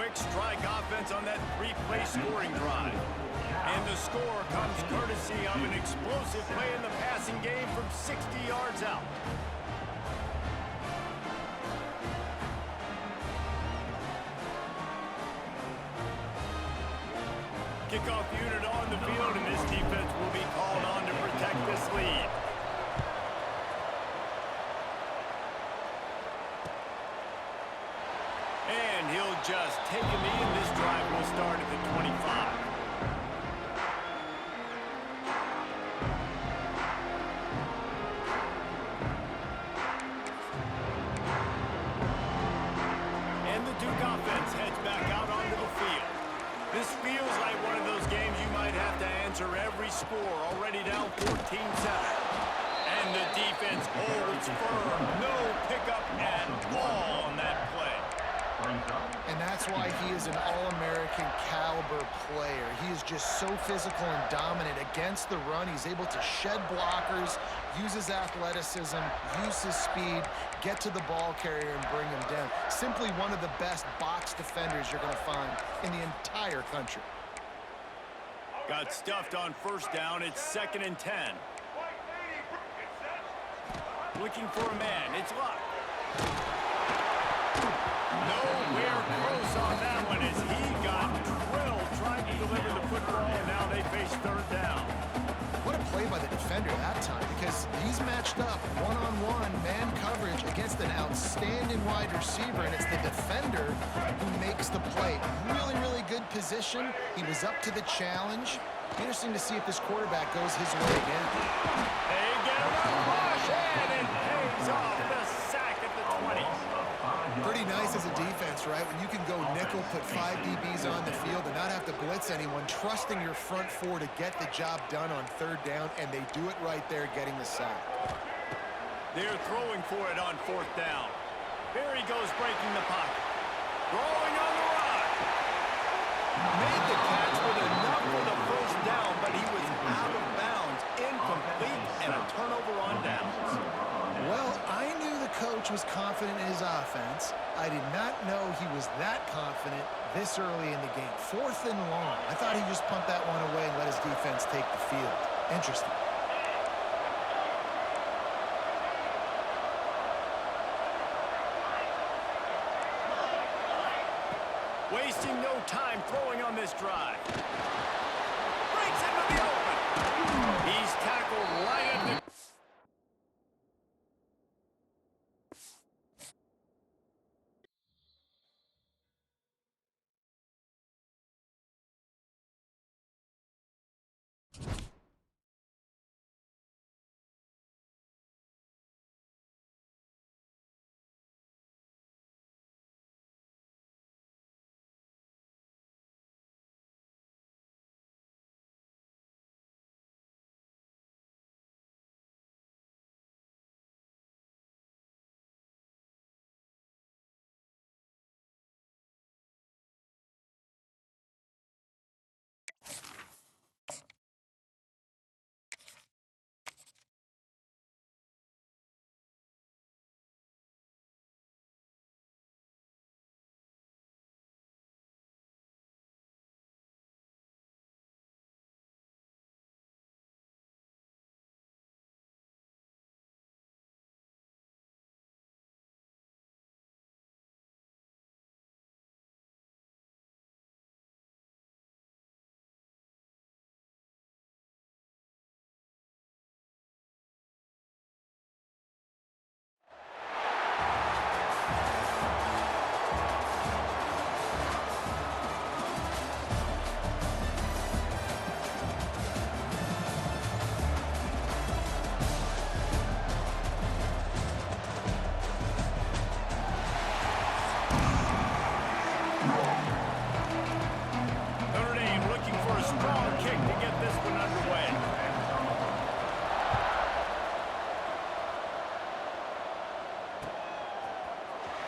quick strike offense on that three-play scoring drive. And the score comes courtesy of an explosive play in the passing game from 60 yards out. Kickoff unit on the field, and this defense will be called on to protect this lead. And he'll just take a knee, and this drive will start at the 25. And the Duke offense heads back out onto the field. This feels like one of those games you might have to answer every score, already down 14-7. And the defense holds firm. No pickup at all on that play. And that's why he is an All-American caliber player. He is just so physical and dominant against the run. He's able to shed blockers, use his athleticism, use his speed, get to the ball carrier and bring him down. Simply one of the best box defenders you're going to find in the entire country. Got stuffed on first down. It's 2nd and 10. Looking for a man. It's Luck. Nowhere close on that one as he got drilled trying to deliver the football, and now they face 3rd down. What a play by the defender that time, because he's matched up one-on-one man coverage against an outstanding wide receiver, and it's the defender who makes the play. Really, really good position. He was up to the challenge. Interesting to see if this quarterback goes his way again. They get a rush, and it pays off the sack at the 20. Pretty nice as a defense, right? When you can go nickel, put 5 DBs on the field and not have to blitz anyone, trusting your front 4 to get the job done on 3rd down, and they do it right there, getting the sack. They're throwing for it on 4th down. Here he goes, breaking the pocket. Throwing on the run. Made the catch with enough for the 1st down, but he was out of bounds, incomplete, and a turnover on downs. Well, I knew the coach was confident in his offense. I did not know he was that confident this early in the game. 4th and long. I thought he just pumped that one away and let his defense take the field. Interesting. Wasting no time throwing on this drive. Breaks into the open. He's tackled right at the...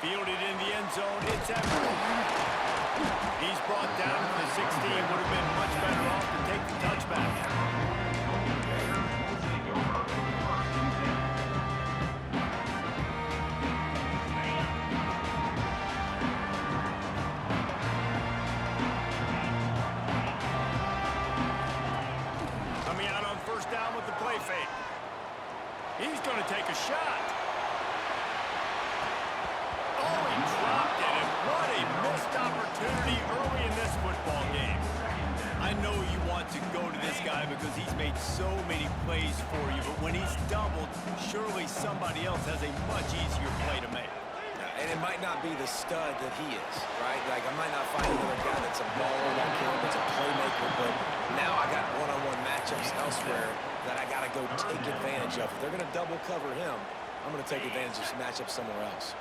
Fielded in the end zone. It's Everett. He's brought down to the 16. Would have been much better off to take the touchback. because he's made so many plays for you. But when he's doubled, surely somebody else has a much easier play to make. And it might not be the stud that he is, right? Like, I might not find another guy that's a baller like him, that's a playmaker, but now I got one-on-one matchups elsewhere that I got to go take advantage of. If they're going to double cover him, I'm going to take advantage of some matchups somewhere else.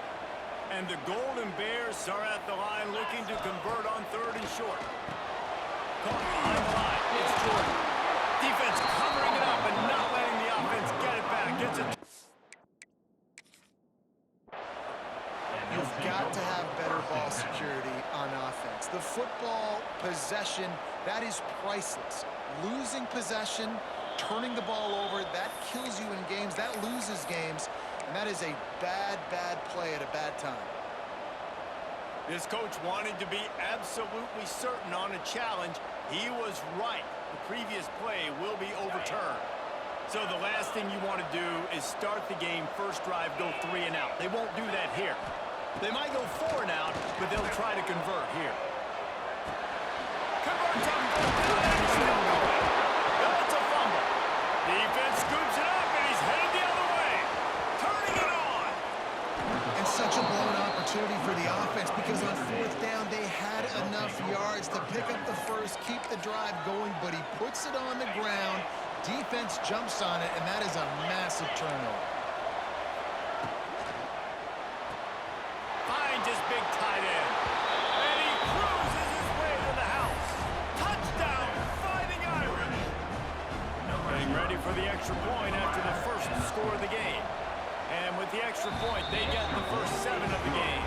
And the Golden Bears are at the line looking to convert on 3rd and short. Caught behind the line. It's Jordan. Defense covering it up and not letting the offense get it back. Gets it. You've got to have better ball security on offense. The football possession, that is priceless. Losing possession, turning the ball over, that kills you in games, that loses games, and that is a bad, bad play at a bad time. This coach wanted to be absolutely certain on a challenge. He was right. The previous play will be overturned. So the last thing you want to do is start the game, first drive, go 3 and out. They won't do that here. They might go 4 and out, but they'll try to convert here. Converts on 4th down, and he's still going. That's a fumble. Defense scoops it up, and he's headed the other way. Turning it on. And such a blown opportunity for the offense because on 4th down, they had enough yards to pick up the first, keep the drive going, but he puts it on the ground. Defense jumps on it, and that is a massive turnover. Finds his big tight end. And he cruises his way to the house. Touchdown, Fighting Irish. Getting ready for the extra point after the first score of the game. And with the extra point, they get the first 7 of the game.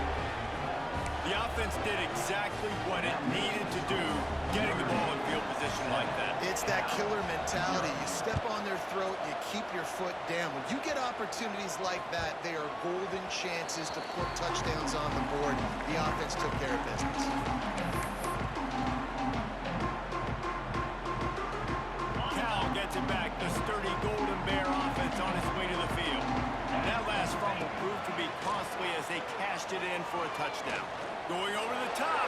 The offense did exactly what it needed to do, getting the ball in field position like that. It's that killer mentality. You step on their throat, you keep your foot down. When you get opportunities like that, they are golden chances to put touchdowns on the board. The offense took care of business. Cal gets it back. The sturdy Golden Bear offense on its way to the field. That last fumble proved to be costly as they cashed it in for a touchdown. Going over the top.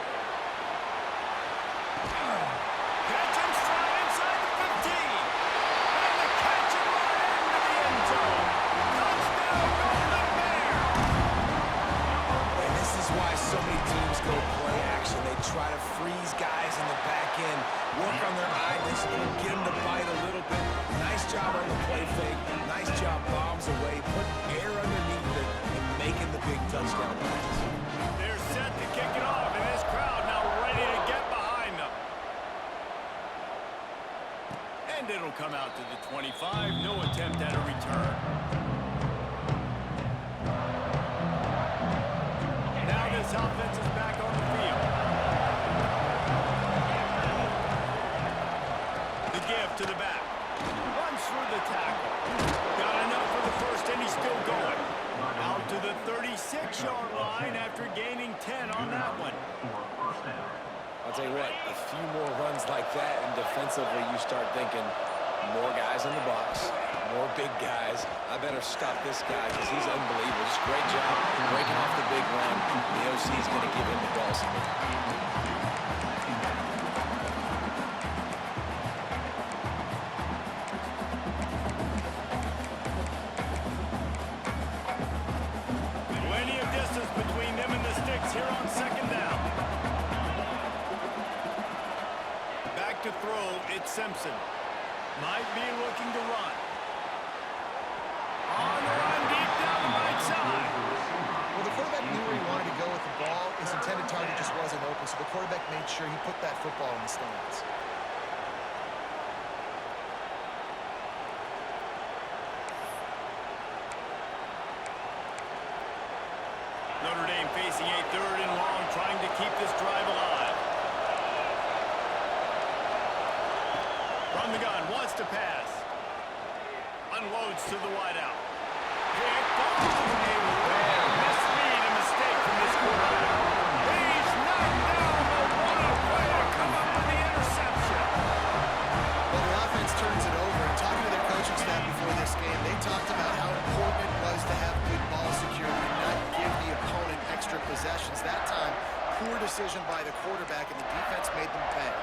Catch him straight inside the 15. And the catch and run into the end zone. Touchdown, Golden Bear. And this is why so many teams go play action. They try to freeze guys in the back end, work on their eye discipline, get them to bite a little bit. Nice job on the play fake. Nice job bombs away. Put air underneath it and making the big touchdown pass. They're set to kick it off, and this crowd now ready to get behind them. And it'll come out to the 25. No attempt at a return. Now this offense is back on the field. The give to the back. Runs through the tackle. Got enough for the first, and he's still going. Out to the 36-yard line after gaining 10 on that one. I'll tell you what, a few more runs like that, and defensively you start thinking, more guys in the box, more big guys. I better stop this guy because he's unbelievable. Just great job breaking off the big run. The OC is going to give him the ball some. Plenty of distance between them and the sticks here on 2nd down. Back to throw, it's Simpson. Might be looking to run. On the run, deep down the right side. Well, the quarterback knew where he wanted to go with the ball. His intended target just wasn't open, so the quarterback made sure he put that football in the stands. Notre Dame facing a 3rd and long, trying to keep this drive alive. From the gun, wants to pass. Unloads to the wideout. Picked off. A rare misread and mistake from this quarterback. He's knocked down, but what a way to come up with the interception. Well, the offense turns it over. And talking to their coaching staff before this game, they talked about how important it was to have good ball security and not give the opponent extra possessions. That time, poor decision by the quarterback, and the defense made them pay.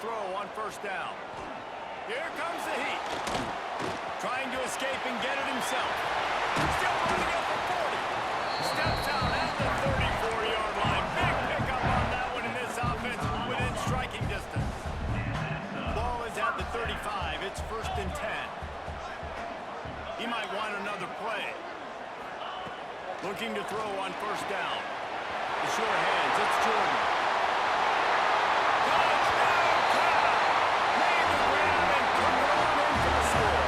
throw on first down. Here comes the heat. Trying to escape and get it himself. Still running up for 40. Steps out at the 34-yard line. Big pickup on that one in this offense within striking distance. Ball is at the 35. It's 1st and 10. He might want another play. Looking to throw on first down. The sure hands. It's Jordan. Touchdown, Cal! Made the grab and took it on in for the score.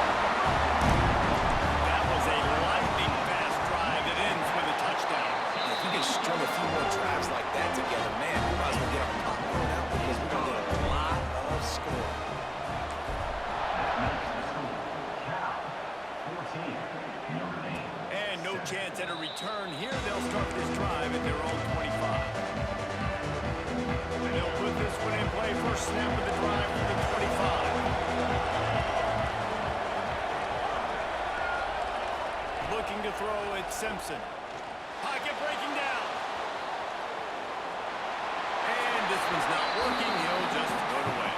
That was a lightning-fast drive that ends with a touchdown. If we can string a few more drives like that together, man, we might as well get our popcorn out because we're going to get a lot of scoring. And no chance at a return here. They'll start this drive at their own 25. They'll put this one in play. First snap of the drive from the 25. Looking to throw at Simpson. Pocket breaking down. And this one's not working. He'll just put away.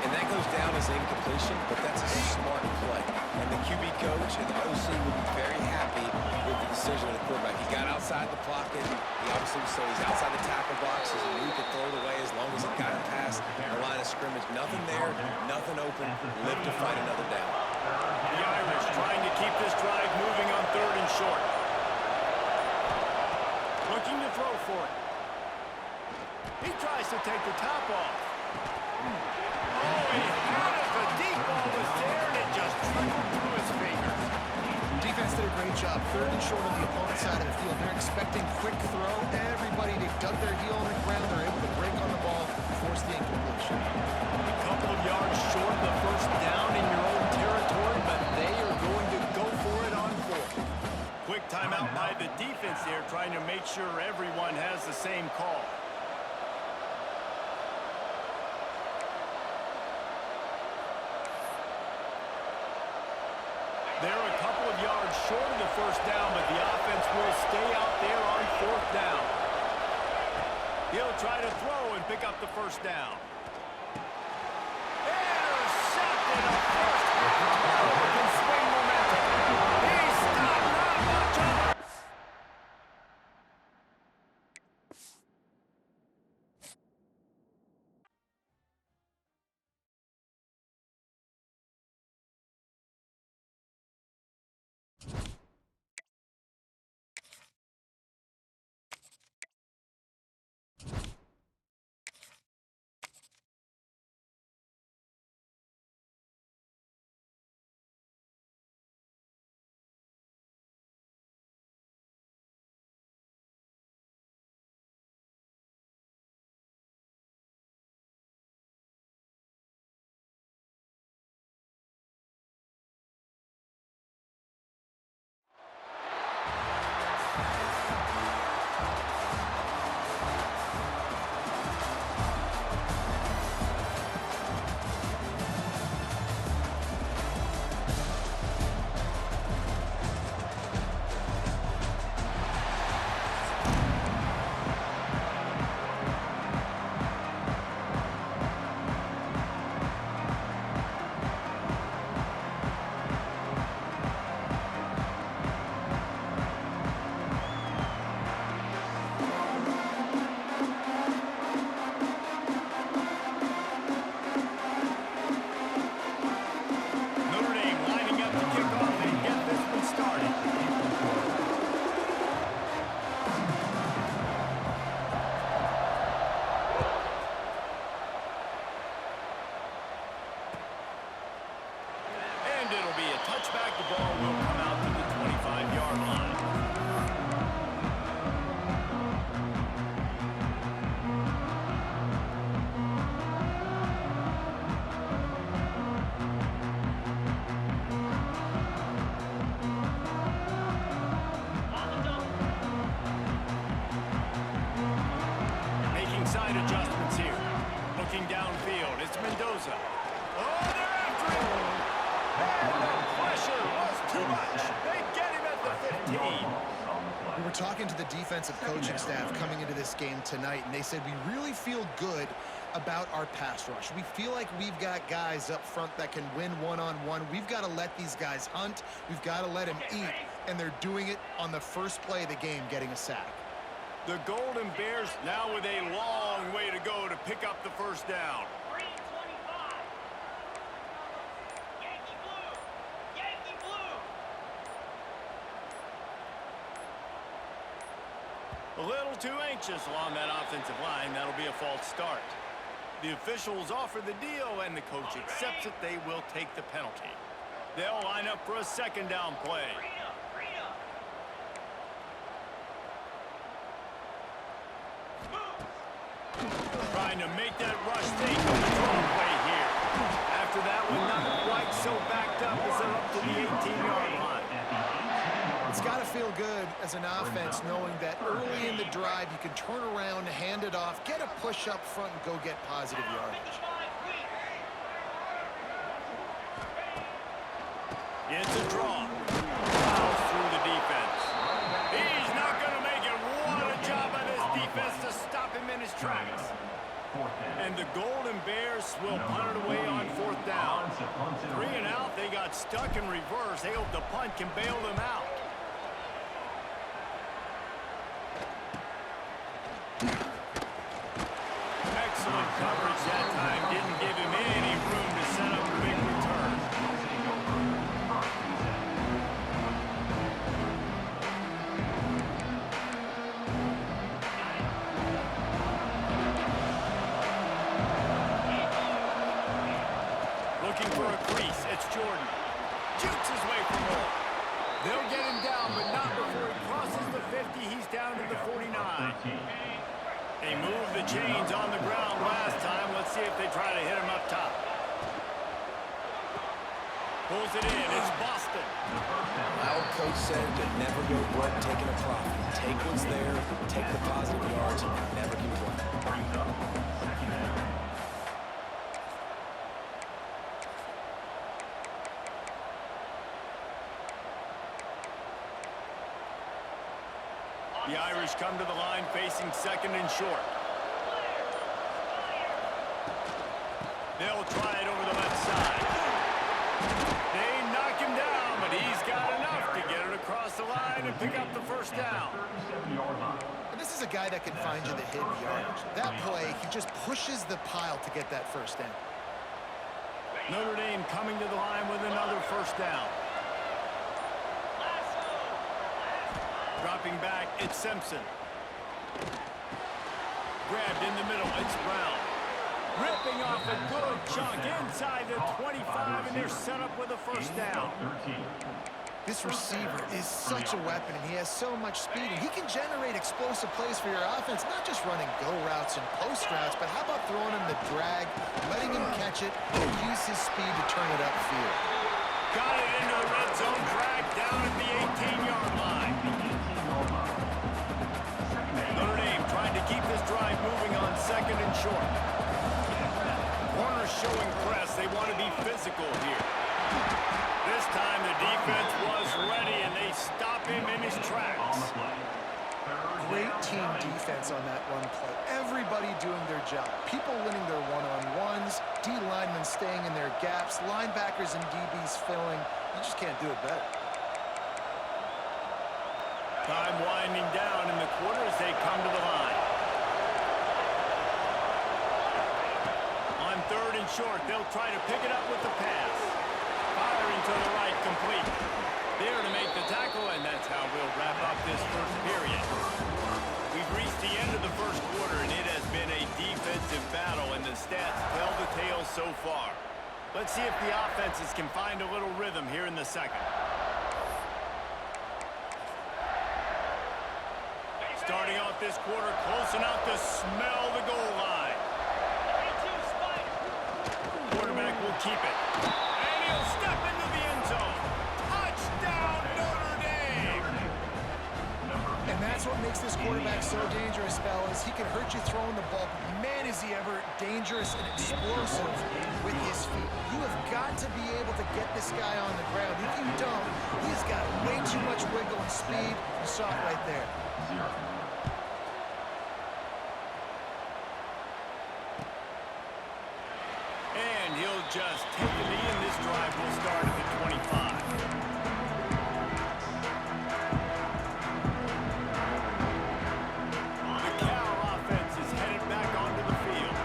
And that goes down as incompletion, but that's a smart play. And the QB coach and the OC will be very happy with the decision of the quarterback. He got outside the pocket. He obviously so he's outside the tackle box. He knew he could throw it away as long as it got it past the line of scrimmage. Nothing there, nothing open. Live to fight another down. The Irish trying to keep this drive moving on 3rd and short. Looking to throw for it. He tries to take the top off. Oh, he had it. The deep ball was there, and it just trickled through his fingers. Defense did a great job. 3rd and short on the opponent's side of the field. They're expecting quick throw. Everybody, they dug their heel on the ground. They're able to break on the ball and force the incompletion. A couple of yards short of the first down in your own territory, but they are going to go for it on 4th. Quick timeout by the defense there, trying to make sure everyone has the same call. They're a couple of yards short of the first down, but the offense will stay out there on 4th down. He'll try to throw and pick up the first down. Intercepted a first down. Can swing momentum. He's stopped. Not much of it. touchback, the ball will come out to the 25-yard line. Making side adjustments here. Looking downfield, it's Mendoza. Oh, they're after him! And the pressure was too much. They get him at the 15. We were talking to the defensive coaching staff coming into this game tonight, and they said we really feel good about our pass rush. We feel like we've got guys up front that can win one-on-one. We've got to let these guys hunt. We've got to let them eat, and they're doing it on the first play of the game, getting a sack. The Golden Bears now with a long way to go to pick up the first down. A little too anxious along that offensive line. That'll be a false start. The officials offer the deal, and the coach accepts it. They will take the penalty. They'll line up for a second down play. Trying to make that rush take on the draw play here. After that one, not quite so backed up as they're up to the 18-yard line. It's got to feel good as an offense knowing that early in the drive you can turn around, hand it off, get a push up front, and go get positive yardage. It's a draw. Fouls through the defense. He's not going to make it. What a job by this defense to stop him in his tracks. And the Golden Bears will punt it away on fourth down. 3 and out. They got stuck in reverse. They hope the punt can bail them out. Excellent coverage that time. Didn't give him any room to set up a big return. Looking for a crease. It's Jordan. Jukes his way from home. They'll get him down, but not before he crosses the 50. He's down to the 49. They moved the chains on the ground last time. Let's see if they try to hit him up top. Pulls it in. It's Boston. My old coach said to never go broke taking a profit. Take what's there, take the positive yards, and never complain. The Irish come to the line facing second and short. They'll try it over the left side. They knock him down, but he's got enough to get it across the line and pick up the first down. And this is a guy that can find you the hidden yardage. That play, he just pushes the pile to get that first down. Notre Dame coming to the line with another first down. Dropping back, it's Simpson. Grabbed in the middle, it's Brown. Ripping off a good chunk inside the 25, and they're set up with a first down. This receiver is such a weapon, and he has so much speed, and he can generate explosive plays for your offense, not just running go routes and post routes, but how about throwing him the drag, letting him catch it, and use his speed to turn it upfield. Got it into the red zone, drag down at the 18-yard line. Notre Dame trying to keep this drive moving on second and short. Corners showing press. They want to be physical here. This time the defense was ready, and they stop him in his tracks. Great team defense on that run play. Everybody doing their job. People winning their one-on-ones, D linemen staying in their gaps, linebackers and DBs filling. You just can't do it better. Time winding down in the quarter as they come to the line. On third and short, they'll try to pick it up with the pass. Firing to the right, complete. There to make the tackle, and that's how we'll wrap up this first period. We've reached the end of the first quarter, and it has been a defensive battle, and the stats tell the tale so far. Let's see if the offenses can find a little rhythm here in the second. Starting off this quarter, close enough to smell the goal line. Quarterback will keep it. And he'll step into the end zone. Touchdown, Notre Dame! And that's what makes this quarterback so dangerous, fellas. He can hurt you throwing the ball, but man, is he ever dangerous and explosive with his feet. You have got to be able to get this guy on the ground. If you don't, he's got way too much wiggle and speed. You saw it right there. take the knee, and this drive will start at the 25. The Cal offense is headed back onto the field.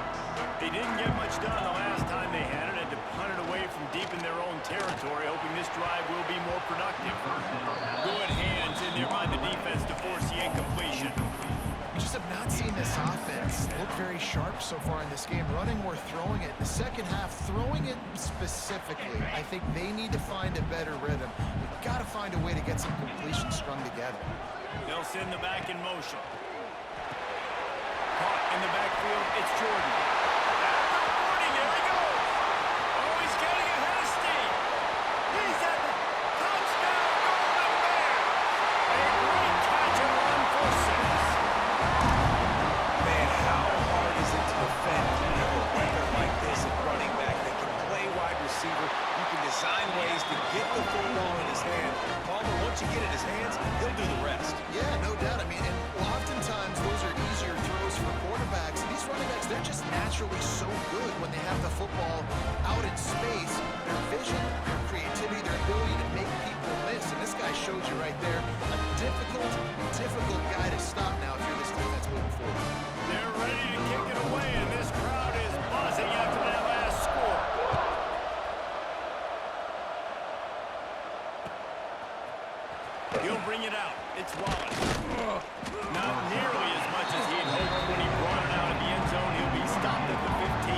They didn't get much done the last time they had it, and to punt it away from deep in their own territory, hoping this drive will be more productive. Good hands in there by the defense to force the incompletion. We just have not seen this offense look very sharp so far in this game. Running or throwing it. The second half, throwing it specifically, I think they need to find a better rhythm. We've got to find a way to get some completions strung together. They'll send the back in motion. Caught in the backfield, it's Jordan. After 40, there he goes. Oh, he's getting ahead of steam. He's at the touchdown, Golden Bears. A great catch and run for 6. Man, how hard is it to defend when you have a weapon like this at running back that can play wide receiver? You can design ways to get the football in his hand. Palmer, once you get it in his hands, he'll do the rest. Yeah, no doubt. I mean, and oftentimes those are easier throws for quarterbacks. These running backs, they're just naturally so good when they have the football out in space. Their vision, their creativity, their ability to make people miss. And this guy shows you right there, a difficult guy to stop now if you're this defense moving forward. They're ready to kick it away, and this crowd is buzzing after that last score. He'll bring it out. It's Wallace. Not nearly as much as he had hoped when he brought it out of the end zone. He'll be stopped at the 15.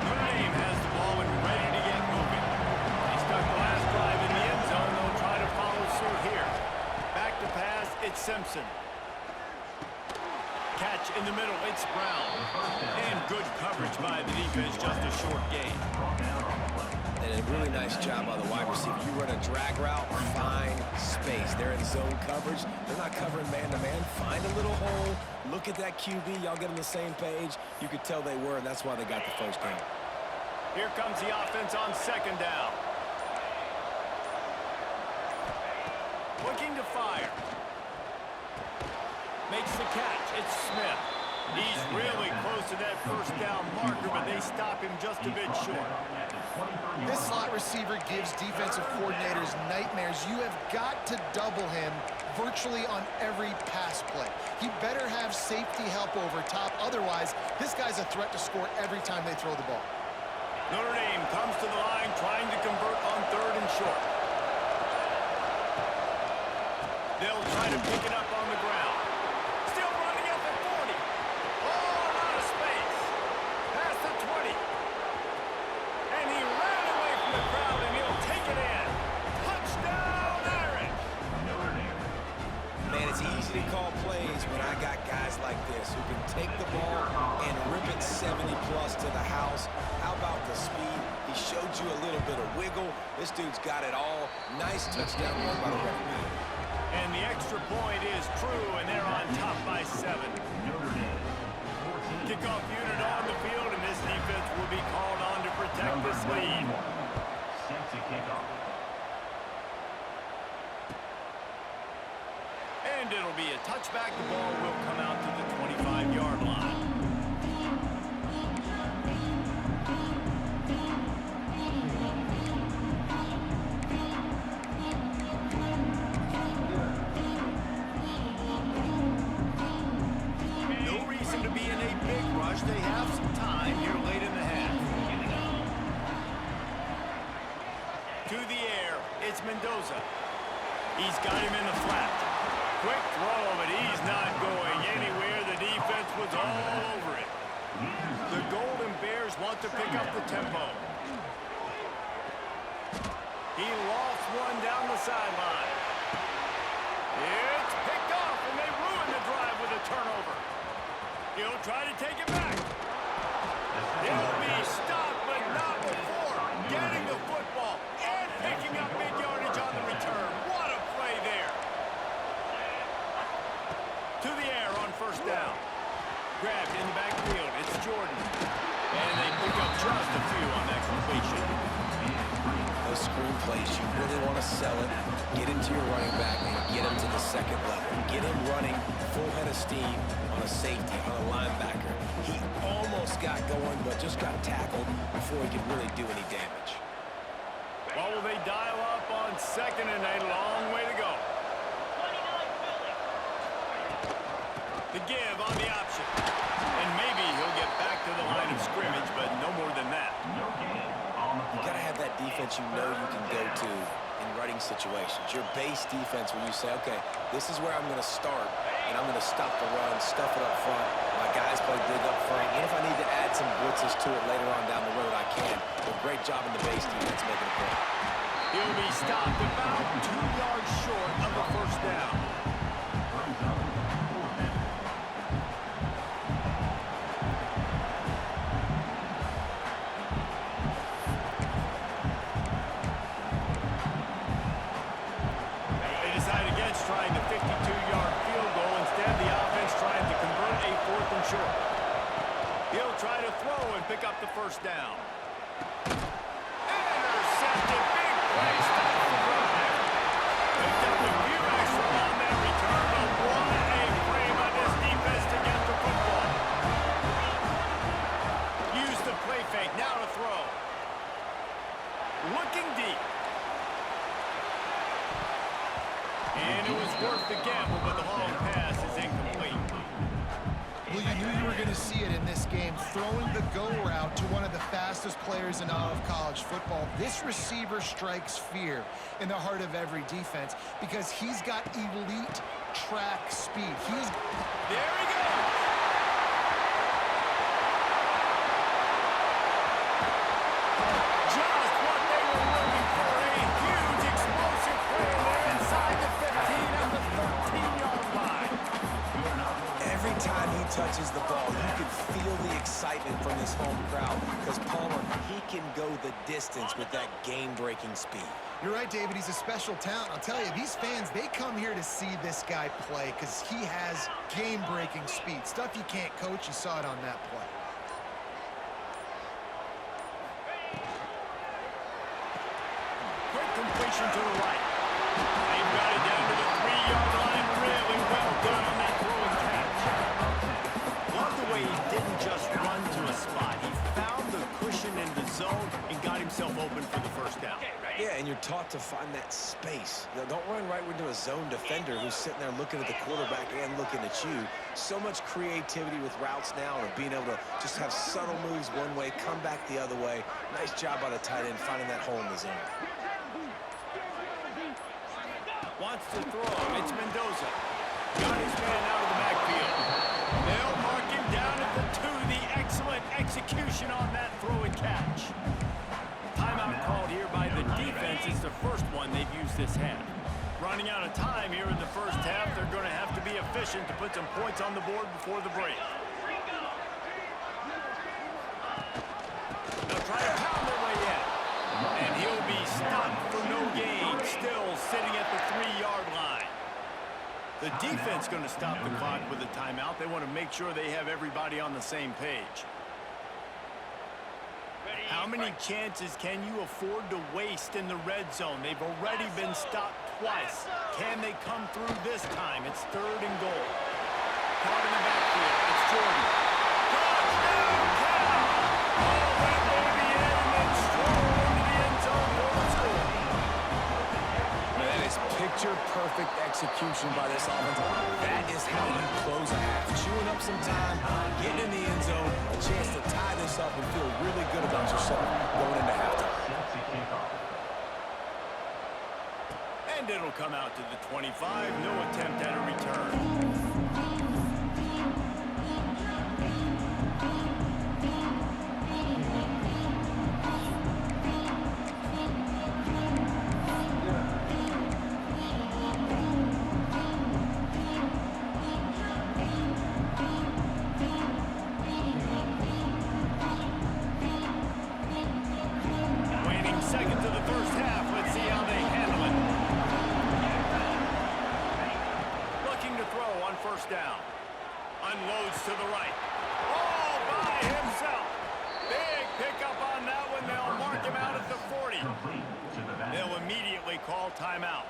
Notre Dame has the ball and ready to get moving. They stuck the last drive in the end zone. They'll try to follow suit here. Back to pass, it's Simpson. Catch in the middle, it's Brown. And good coverage by the defense, just a short gain. And a really nice job by the wide receiver. You run a drag route, find space. They're in zone coverage. They're not covering man-to-man. Find a little hole. Look at that QB. Y'all get on the same page. You could tell they were, and that's why they got the first down. Here comes the offense on second down. Looking to fire. Makes the catch. It's Smith. He's really close to that first down marker, but they stop him just a bit short. This slot receiver gives defensive coordinators nightmares. You have got to double him virtually on every pass play. He better have safety help over top. Otherwise, this guy's a threat to score every time they throw the ball. Notre Dame comes to the line trying to convert on 3rd and short. They'll try to pick it up on the ground. Still running at the 40. Oh, out of space. Past the 20. And he ran away from the crowd, and he'll take it in. Touchdown, Irish. Man, it's easy to call plays when I got guys like this who can take the ball and rip it 70-plus to the house. How about the speed? He showed you a little bit of wiggle. This dude's got it all. Nice touchdown run by the running back. And the extra point is true, and they're on top by 7. Kickoff unit on the field, and this defense will be called on to protect this lead. And it'll be a touchback. The ball will come out to the 25-yard line. They have some time here late in the half. To the air, it's Mendoza. He's got him in the flat. Quick throw, but he's not going anywhere. The defense was all over it. The Golden Bears want to pick up the tempo. He lofts one down the sideline. It's picked off, and they ruin the drive with a turnover. He'll try to take it back. He'll be stopped, but not before getting the football and picking up big yardage on the return. What a play there. To the air on 1st down. Grabbed in the backfield. It's Jordan. And they pick up just a few on that completion. Those screen plays, you really want to sell it, get into your running back, and get him to the second level. Get him running full head of steam on a safety, on a linebacker. He almost got going, but just got tackled before he could really do any damage. Well, will they dial up on second and a long way to go? The give on the option. And maybe he'll get back to the line of scrimmage, but no more than that. You got to have that defense you know you can go to in running situations. Your base defense where you say, okay, this is where I'm going to start, and I'm going to stop the run, stuff it up front. My guys play big up front. And if I need to add some blitzes to it later on down the road, I can. But great job in the base defense making a play. He'll be stopped about 2 yards short of the first down. They decide against trying the 52-yard field goal. Instead, the offense trying to convert a 4th and short. He'll try to throw and pick up the first down. Intercepted. Big play. Stop the drive. Picked up a few extra on that return, but what a play by this defense to get the football. Use the play fake. Now to throw. Looking deep. And it was worth the gamble, but the long pass is incomplete. Well, you knew you were going to see it in this game, throwing the go route to one of the fastest players in all of college football. This receiver strikes fear in the heart of every defense because he's got elite track speed. There he goes. Just what they were looking for, a huge explosive play there inside the 15 at the 13-yard line. Every time he touches the ball, you can feel the excitement from this home crowd because Palmer, he can go the distance with that game-breaking speed. You're right, David. He's a special talent. I'll tell you, these fans, they come here to see this guy play because he has game-breaking speed. Stuff you can't coach. You saw it on that play. Quick completion to the right. They've got it down to the 3-yard line. Really well done on that throwing catch. Love the way he didn't just run to a spot. He found the cushion in the zone and got himself open for the first down. Yeah, and you're taught to find that space. You know, don't run right into a zone defender who's sitting there looking at the quarterback and looking at you. So much creativity with routes now and being able to just have subtle moves one way, come back the other way. Nice job by the tight end finding that hole in the zone. Wants to throw. It's Mendoza. Got his man out of the backfield. They'll mark him down at the 2. The excellent execution on that throw and catch. Timeout called here by the defense. It's the first one they've used this half. Running out of time here in the first half. They're going to have to be efficient to put some points on the board before the break. They'll try to pound their way in. And he'll be stopped for no gain. Still sitting at the 3-yard line. The defense going to stop the clock with a timeout. They want to make sure they have everybody on the same page. How many chances can you afford to waste in the red zone? They've already been stopped twice. Can they come through this time? It's 3rd and goal. Caught in the backfield. It's Jordan. Touchdown, Cal! Oh, that may be it, and then stroll into the end zone for the score. Man, that is picture-perfect execution by this offense. That is how you close a half. Chewing up some time, getting in the end zone, a chance to tie this up and feel really good about yourself going into halftime. And it'll come out to the 25. No attempt at a return. Second to the first half. Let's see how they handle it. Looking to throw on first down. Unloads to the right. All by himself. Big pickup on that one. They'll mark him out at the 40. They'll immediately call timeout.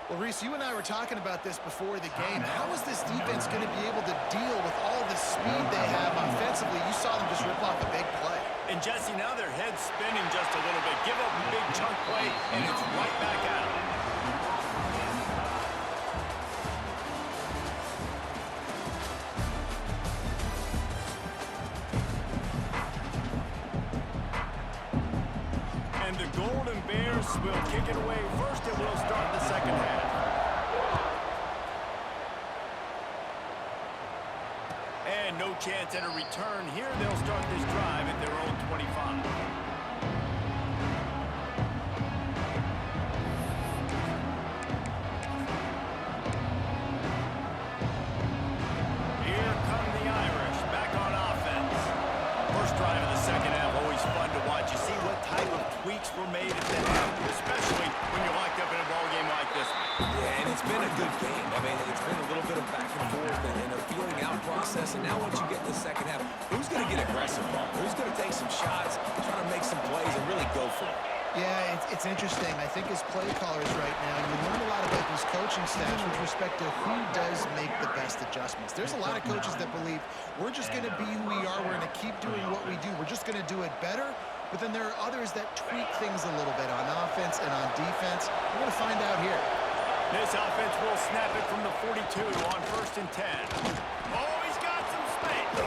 Well, Reese, you and I were talking about this before the game. How is this defense going to be able to deal with all the speed they have offensively? You saw them just rip off a big play. And Jesse, now their head's spinning just a little bit. Give up a big chunk play, and it's right back at them. And the Golden Bears will kick it away first, and we'll start the second half. And no chance at a return here. They'll start this drive at their own 25. Here come the Irish back on offense. First drive of the second half, always fun to watch. You see what type of tweaks were made at the half, especially when you're locked up in a ball game like this one. Yeah, and it's been a good game. I mean, it's been a little bit of back and forth and a feeling out process. And now once you get in the second half, who's going to get aggressive, Paul? Who's going to take some shots, try to make some plays, and really go for it? Yeah, it's interesting. I think as play callers right now, you learn a lot about these coaching staffs with respect to who does make the best adjustments. There's a lot of coaches that believe we're just going to be who we are. We're going to keep doing what we do. We're just going to do it better. But then there are others that tweak things a little bit on offense and on defense. We're going to find out here. This offense will snap it from the 42 on 1st and 10. Oh, he's got some space.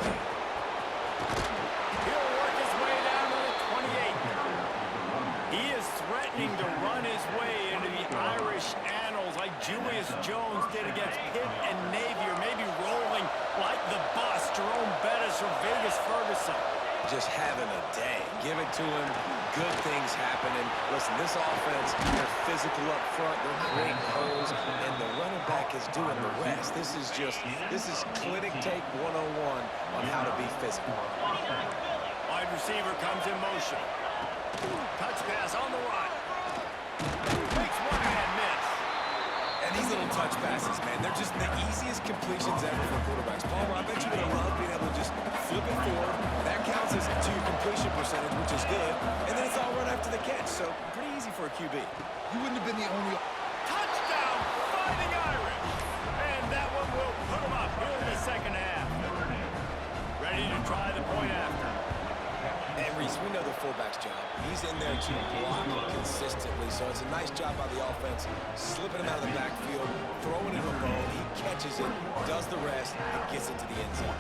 He'll work his way down to the 28. He is threatening to run his way into the Irish annals like Julius Jones did against Pitt and Navy, or maybe rolling like the bus, Jerome Bettis or Vegas Ferguson. Just having a day. Give it to him. Good things happening. Listen, this offense, they're physical up front. They're creating holes, and the running back is doing the rest. This is clinic take 101 on how to be physical. Wide receiver comes in motion. Touch pass on the run. Makes one and miss. And these little touch passes, man, they're just the easiest completions ever for quarterbacks. Palmer, I bet you're going to love being able to just flip it forward. That counts as to your completion percentage, which is good. And then it's all run after the catch, so pretty easy for a QB. You wouldn't have been the only... Touchdown, Fighting Irish. And that one will put them up here in the second half. Ready to try the point after. And Reese, we know the fullback's job. He's in there to block consistently, so it's a nice job by the offense, slipping him out of the backfield, throwing it alone. He catches it, does the rest, and gets into the end zone.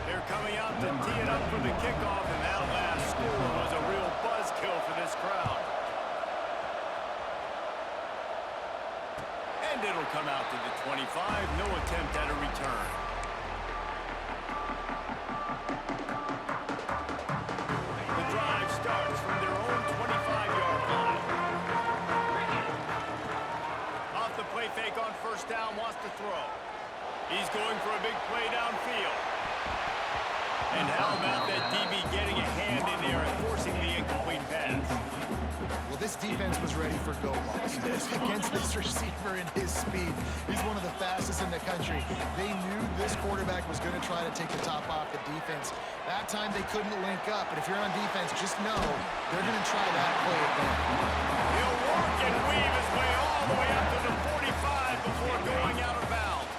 They're coming out to tee it up for the kickoff, and that last score was a real buzzkill for this crowd. And it'll come out to the 25. No attempt at a return. The drive starts from their own 25-yard line. Off the play fake on first down, wants to throw. He's going for a big play downfield. And how about that DB getting a hand in there and forcing the incomplete pass? Well, this defense was ready for go balls against this receiver and his speed. He's one of the fastest in the country. They knew this quarterback was going to try to take the top off the defense. That time they couldn't link up, but if you're on defense, just know they're going to try that play again. He'll work and weave his way all the way up to the 45 before going out of bounds.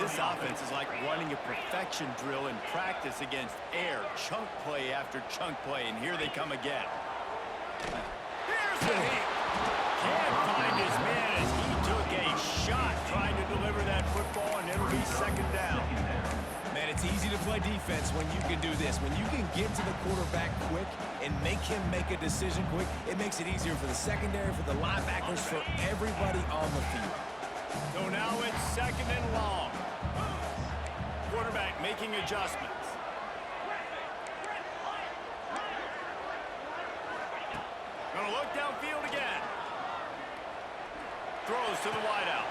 This offense is like running a perfection drill in practice against air. Chunk play after chunk play, and here they come again. Here's the hit. Can't find his man as he took a shot trying to deliver that football, and it'll be second down. Man, it's easy to play defense when you can do this. When you can get to the quarterback quick and make him make a decision quick, it makes it easier for the secondary, for the linebackers, for everybody on the field. So now it's second and long. Quarterback making adjustments. Gonna look downfield again. Throws to the wideout.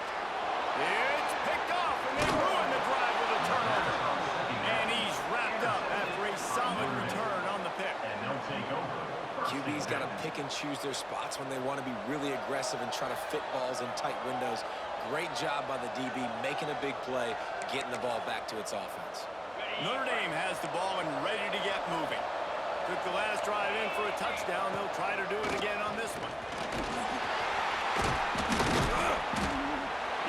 It's picked off, and they ruin the drive with a turnover. And he's wrapped up after a solid return on the pick. QB's got to pick and choose their spots when they want to be really aggressive and try to fit balls in tight windows. Great job by the DB making a big play, getting the ball back to its offense. Notre Dame has the ball and ready to get moving. Took the last drive in for a touchdown. They'll try to do it again on this one.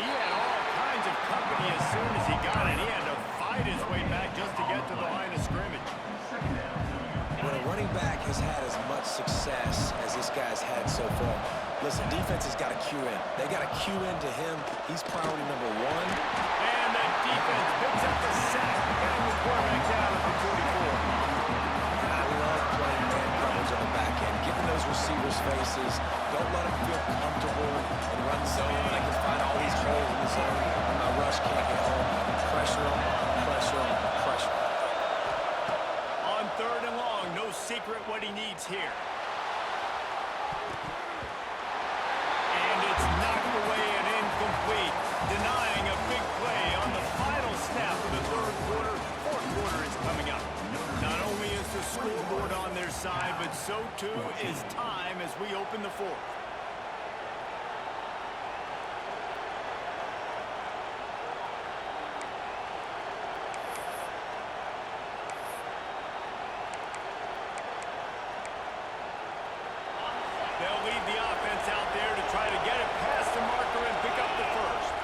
He had all kinds of company as soon as he got it. He had to fight his way back just to get to the line of scrimmage. When a running back has had as much success as this guy's had so far, listen, defense has got to cue in. They got to cue into him. He's priority number one. And that defense picks up the sack. Getting the quarterback down at the 44. I love playing man coverage on the back end, getting those receivers' faces. Don't let them feel comfortable and run zone when they can find all these holes in the zone. And my rush can't get home. Pressure them, pressure them, pressure them. On 3rd and long, no secret what he needs here. And it's knocked away and incomplete, denying a big play on the final snap of the 3rd quarter. 4th quarter is coming up. Not only is the scoreboard on their side, but so too is time as we open the 4th. They'll lead the offense out there to try to get it past the marker and pick up the first.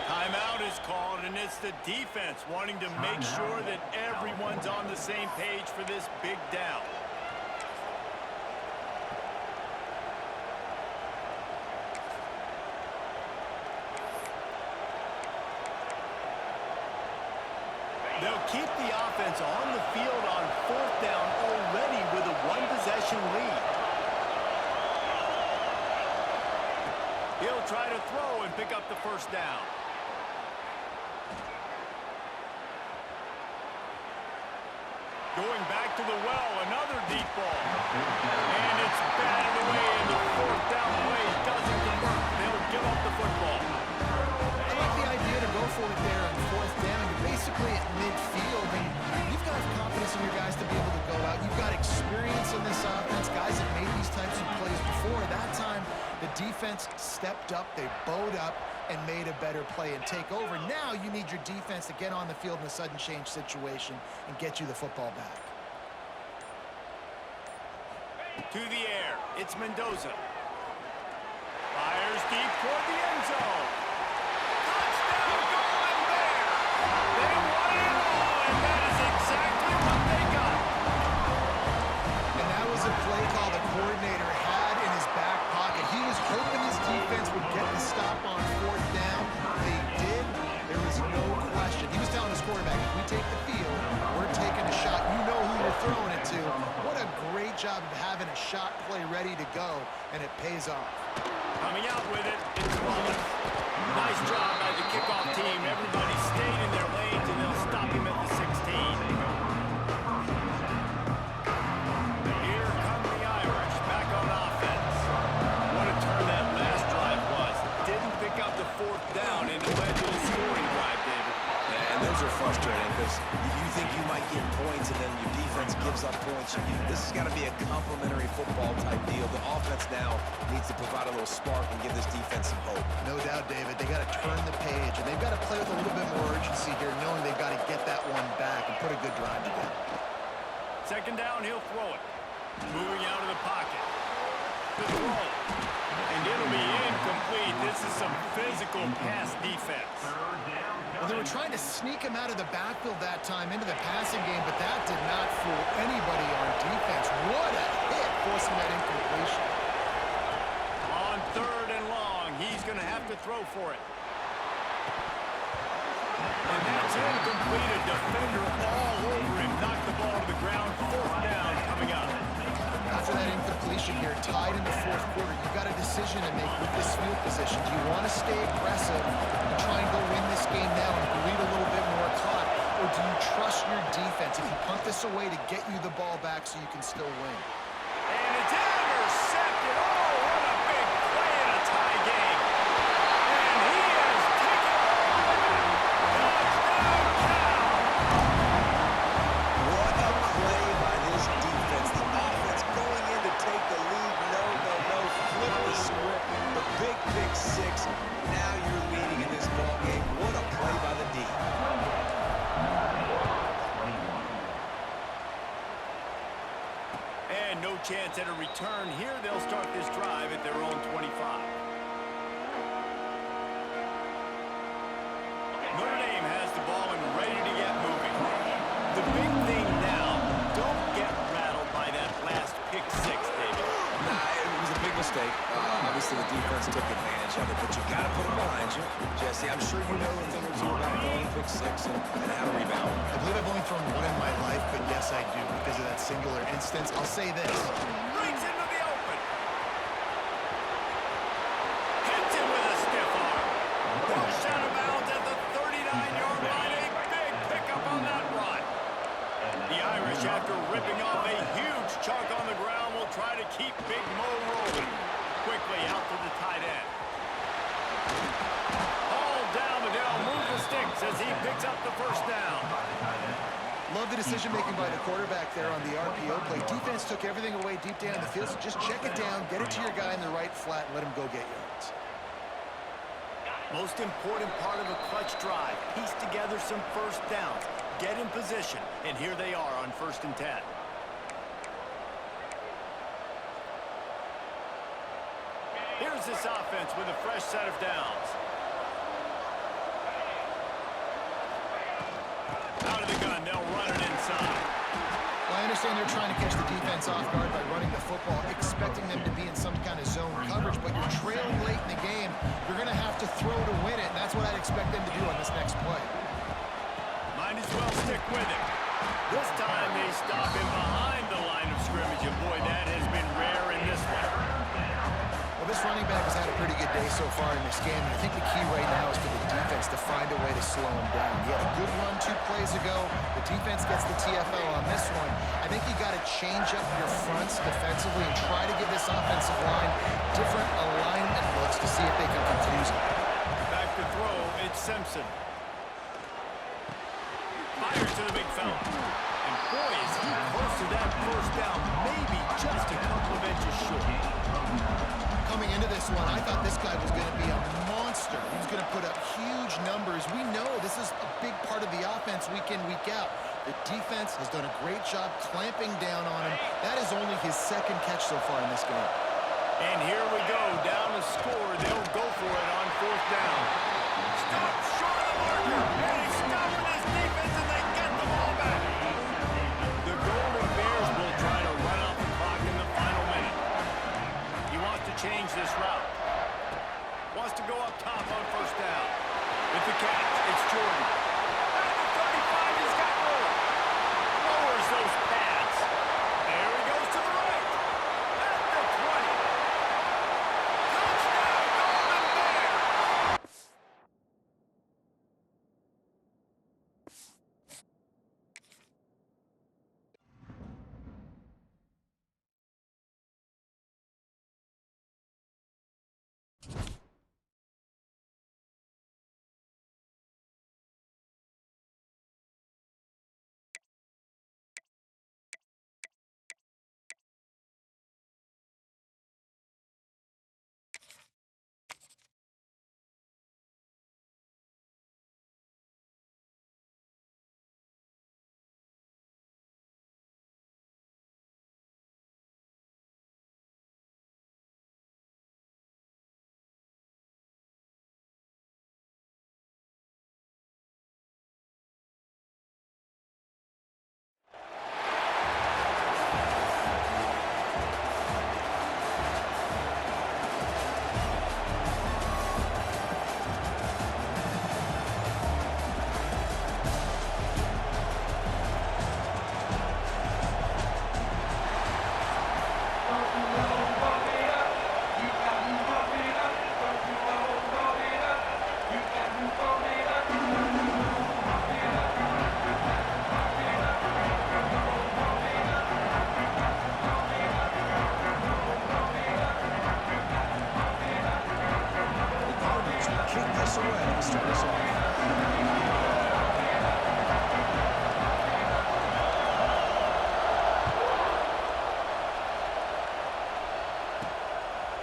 Timeout is called, and it's the defense wanting to make sure that everyone's on the same page for this big down. They'll keep the offense on the field on 4th down already with a 1-possession lead. He'll try to throw and pick up the first down. Going back to the well, another deep ball. And it's batted away, and the 4th down play doesn't convert. They'll give up the football. I like the idea to go for it there on 4th down. You're basically at midfield, and you've got confidence in your guys to be able to go out. You've got experience in this offense. Guys have made these types of plays before. That time, the defense stepped up. They bowed up and made a better play and take over. Now you need your defense to get on the field in a sudden change situation and get you the football back. To the air, it's Mendoza. Fires deep toward the end zone. Touchdown, Golden Bear! They won it all, and that is exactly what they got. And that was a play call the coordinator had in his back pocket. He was hoping his defense would get the stop on 4th down. They did. There was no question. He was telling his quarterback, if we take the field, we're taking a shot. You know who you're throwing it to. What a great job of having a shot play ready to go, and it pays off. Coming out with it, it's Wallace. Nice job by the kickoff team. Everybody stayed in their lanes, and they'll stop him at the 16. Here come the Irish, back on offense. What a turn that last drive was. Didn't pick up the 4th down, and it led to a scoring drive, David. Yeah, and those are frustrating because you think you might get points and then your defense gives up points. This has got to be a complementary football type deal. The offense now needs to provide a little spark and give this defense some hope. No doubt, David. They got to turn the page, and they've got to play with a little bit more urgency here, knowing they've got to get that one back and put a good drive together. 2nd down, he'll throw it. Moving out of the pocket. The throw. And it'll be incomplete. This is some physical pass defense. Well, they were trying to sneak him out of the backfield that time into the passing game, but that did not fool anybody on defense. What a hit, forcing that incompletion. On 3rd and long, he's going to have to throw for it. And that's incomplete. A defender all over him. Knocked the ball to the ground. 4th down coming up. After that incompletion here, tied in the 4th quarter, you've got a decision to make with this field position. Do you want to stay aggressive and try and go win this game now and bleed a little bit more clock? Or do you trust your defense if you punt this away to get you the ball back so you can still win? And it's intercepted. Oh, what a big play in a tie game. And he has taken off. Touchdown, Cal. What a play by this defense. The offense going in to take And no chance at a return here. They'll start this drive at their own 25. Notre Dame has the ball and ready to get moving. The big thing now, don't get rattled by that last pick six, David. Nah, it was a big mistake. Obviously, the defense took advantage of it, but you got to put it behind you. Jesse, I'm sure you know a thing or two about throwing pick six and how to rebound. I believe I've only thrown one in my life, but yes, I do because of that singular instance. I'll say this. Brings into the open. Hits him with a stiff arm. Pushed out of bounds at the 39-yard line. A big pickup on that run. The Irish, after ripping off a huge chunk on the ground, will try to keep Big Mo rolling. Quickly out to the tight end. Hauled down, Adele moves the sticks as he picks up the first down. Love the decision-making by the quarterback there on the RPO play. Defense took everything away deep down the field, so just check it down, get it to your guy in the right flat, and let him go get yards. Most important part of a clutch drive, piece together some first downs, get in position, and here they are on 1st and 10. Here's this offense with a fresh set of downs. Out of the gun, they'll run it inside. Well, I understand they're trying to catch the defense off guard by running the football, expecting them to be in some kind of zone coverage, but you're trailing late in the game. You're going to have to throw to win it, and that's what I'd expect them to do on this next play. Might as well stick with it. This time they stop him behind the line of scrimmage, and boy, that has been rare in this one. Well, this running back has had a pretty good day so far in this game, and I think the key right now is for the defense to find a way to slow him down. He had a good run 2 plays ago. The defense gets the TFL on this one. I think you got to change up your fronts defensively and try to give this offensive line different alignment looks to see if they can confuse him. Back to throw, it's Simpson. Fires to the big fella. And boy, is he close to that first down, maybe just a couple of inches short. Coming into this one, I thought this guy was going to be a monster. He was going to put up huge numbers. We know this is a big part of the offense week in, week out. The defense has done a great job clamping down on him. That is only his 2nd catch so far in this game. And here we go, down to score. They'll go for it on 4th down. Stop short of the marker. And he's stopping his defense, and they get the ball back. The Golden Bears will try to run out the clock in the final minute. He wants to change this route. Wants to go up top on 1st down. With the catch, it's Jordan. Out of the 35, he's got more. Lowers those pads. There he goes to the right. At the 20. Touchdown, Golden Bears!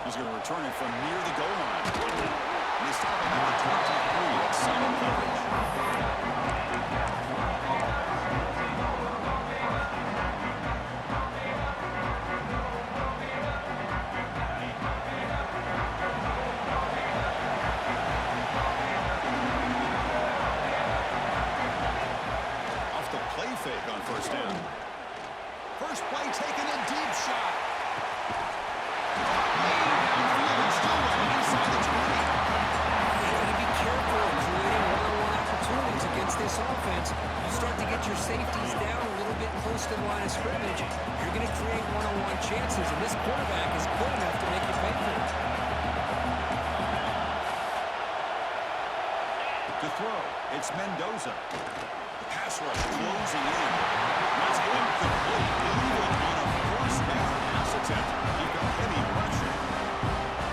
He's going to return it from near the goal line. And they stop him at the 23. That's solid coverage. line of scrimmage, you're going to create one-on-one chances, and this quarterback is good enough to make you pay for it. To throw, it's Mendoza. The pass rush closing in. That's incomplete. Even on a first down pass attempt, you've got heavy pressure.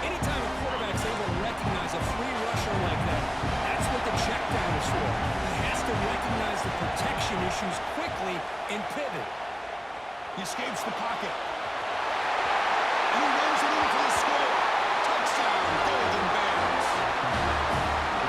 Anytime a quarterback's able to recognize a free rusher like that, that's what the check down is for. He has to recognize the protection issues quickly and pivot. He escapes the pocket. And he runs it in for the score. Touchdown, Golden Bears.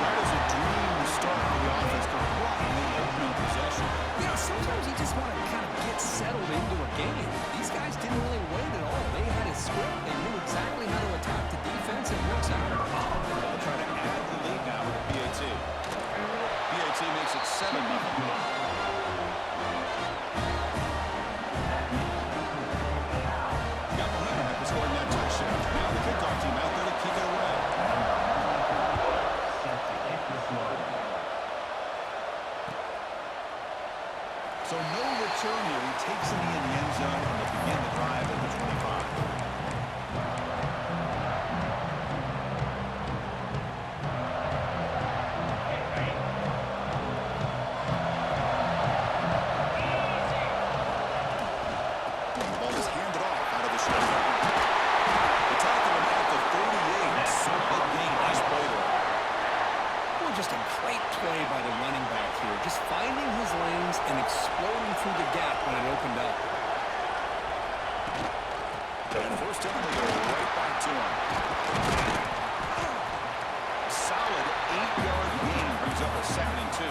That is a dream start for the offense to run the opening possession. You know, sometimes you just want to kind of get settled into a game. These guys didn't really wait at all. They had a script. They knew exactly how to attack the defense, and it works out. They'll try to add the lead now with the PAT. PAT makes it 7-0. Got momentum after scoring that touchdown. Now the kickoff team out there to kick it away. So no return here. He takes it in the end zone, and they'll begin the drive at the 25. The ball is handed off out of the shotgun. The tackle him at the 38. Solid game. Nice play there. Well, just a great play by the running back here. Just finding his lanes and exploding through the gap when it opened up. And first down, they go right back to him. Solid 8-yard gain brings up a 2nd and 2.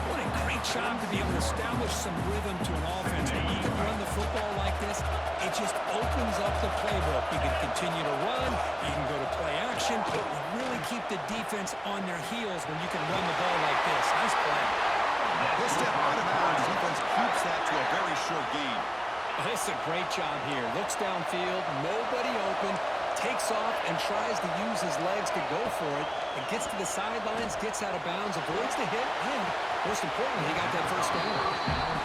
What a great job to be able to establish some rhythm to an offense. When you can run the football like this, it just opens up the playbook. You can continue to run, you can go to play action, but really keep the defense on their heels when you can run the ball like this. Nice play. This step out of bounds, defense keeps that to a very short gain. Oh, this is a great job here. Looks downfield, nobody open, takes off and tries to use his legs to go for it. It gets to the sidelines, gets out of bounds, avoids the hit, and most importantly, he got that first down.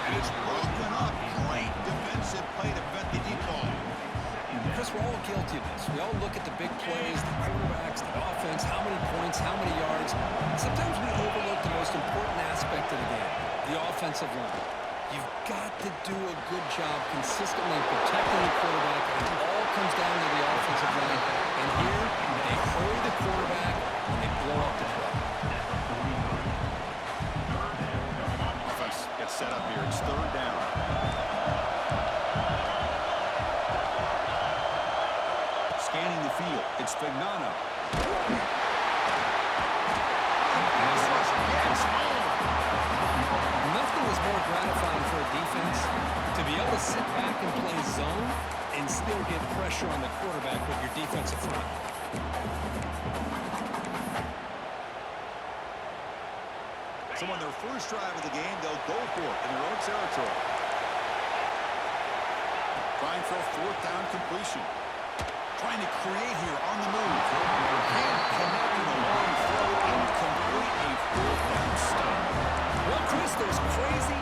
And it's broken up. Great defensive play to prevent the deep ball. Chris, we're all guilty of this. We all look at the big plays, the quarterbacks, the offense, how many points, how many yards. Sometimes we overlook the most important aspect of the game, the offensive line. You've got to do a good job consistently protecting the quarterback, and it all comes down to the offensive line. And here, they hurry the quarterback, and they blow up the play. Offense gets set up here. It's 3rd down. Scanning the field. It's Fagnano. Nothing is more gratifying for a defense to be able to sit back and play zone and still get pressure on the quarterback with your defensive front. So on their first drive of the game, they'll go for it in their own territory. Trying for a 4th down completion. Trying to create here on the move. Can't connect in a long throw and complete a 4th down stop. Well, Chris, there's crazy